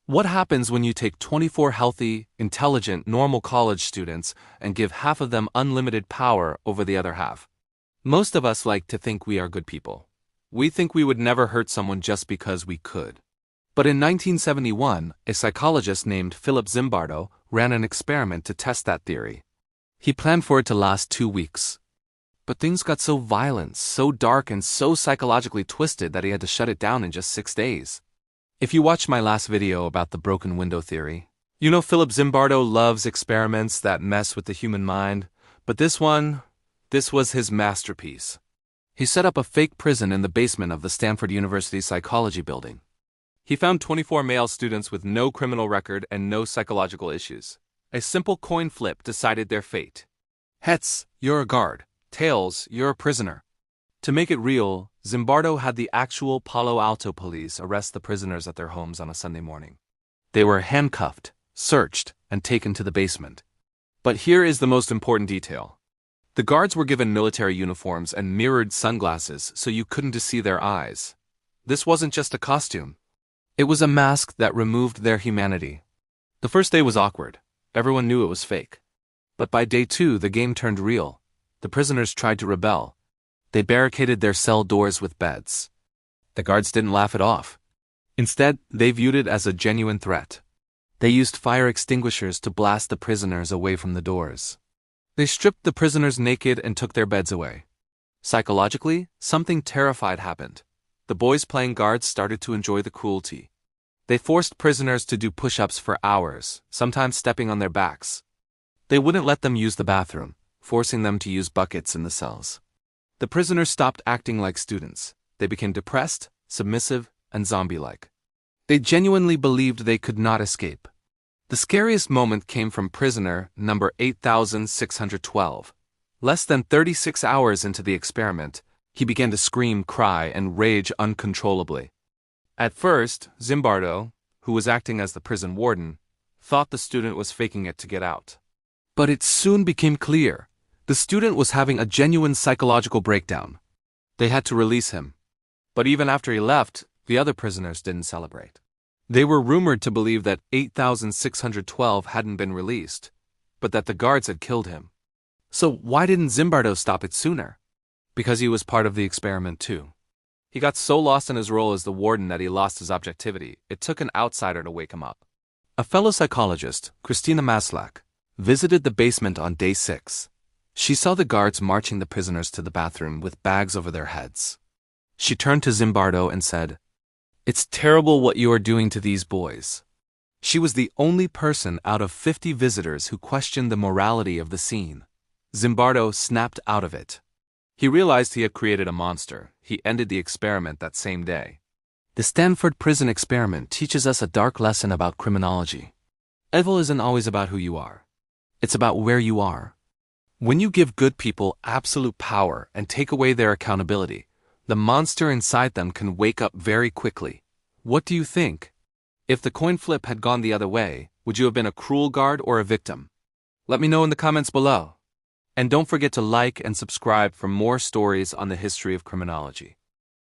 What happens when you take 24 healthy, intelligent, normal college students and give half of them unlimited power over the other half? Most of us like to think we are good people. We think we would never hurt someone just because we could. But in 1971, a psychologist named Philip Zimbardo ran an experiment to test that theory. He planned for it to last 2 weeks. But things got so violent, so dark, and so psychologically twisted that he had to shut it down in just 6 days. If you watched my last video about the broken window theory, you know Philip Zimbardo loves experiments that mess with the human mind, but this was his masterpiece. He set up a fake prison in the basement of the Stanford University psychology building. He found 24 male students with no criminal record and no psychological issues. A simple coin flip decided their fate. Heads, you're a guard. Tails, you're a prisoner. To make it real, Zimbardo had the actual Palo Alto police arrest the prisoners at their homes on a Sunday morning. They were handcuffed, searched, and taken to the basement. But here is the most important detail. The guards were given military uniforms and mirrored sunglasses so you couldn't see their eyes. This wasn't just a costume. It was a mask that removed their humanity. The first day was awkward. Everyone knew it was fake. But by day 2, the game turned real. The prisoners tried to rebel. They barricaded their cell doors with beds. The guards didn't laugh it off. Instead, they viewed it as a genuine threat. They used fire extinguishers to blast the prisoners away from the doors. They stripped the prisoners naked and took their beds away. Psychologically, something terrified happened. The boys playing guards started to enjoy the cruelty. They forced prisoners to do push-ups for hours, sometimes stepping on their backs. They wouldn't let them use the bathroom, forcing them to use buckets in the cells. The prisoners stopped acting like students. They became depressed, submissive, and zombie-like. They genuinely believed they could not escape. The scariest moment came from prisoner number 8612. Less than 36 hours into the experiment, he began to scream, cry, and rage uncontrollably. At first, Zimbardo, who was acting as the prison warden, thought the student was faking it to get out. But it soon became clear. The student was having a genuine psychological breakdown. They had to release him. But even after he left, the other prisoners didn't celebrate. They were rumored to believe that 8612 hadn't been released, but that the guards had killed him. So why didn't Zimbardo stop it sooner? Because he was part of the experiment too. He got so lost in his role as the warden that he lost his objectivity. It took an outsider to wake him up. A fellow psychologist, Christina Maslach, visited the basement on day 6. She saw the guards marching the prisoners to the bathroom with bags over their heads. She turned to Zimbardo and said, "It's terrible what you are doing to these boys." She was the only person out of 50 visitors who questioned the morality of the scene. Zimbardo snapped out of it. He realized he had created a monster. He ended the experiment that same day. The Stanford Prison Experiment teaches us a dark lesson about criminology. Evil isn't always about who you are. It's about where you are. When you give good people absolute power and take away their accountability, the monster inside them can wake up very quickly. What do you think? If the coin flip had gone the other way, would you have been a cruel guard or a victim? Let me know in the comments below. And don't forget to like and subscribe for more stories on the history of criminology.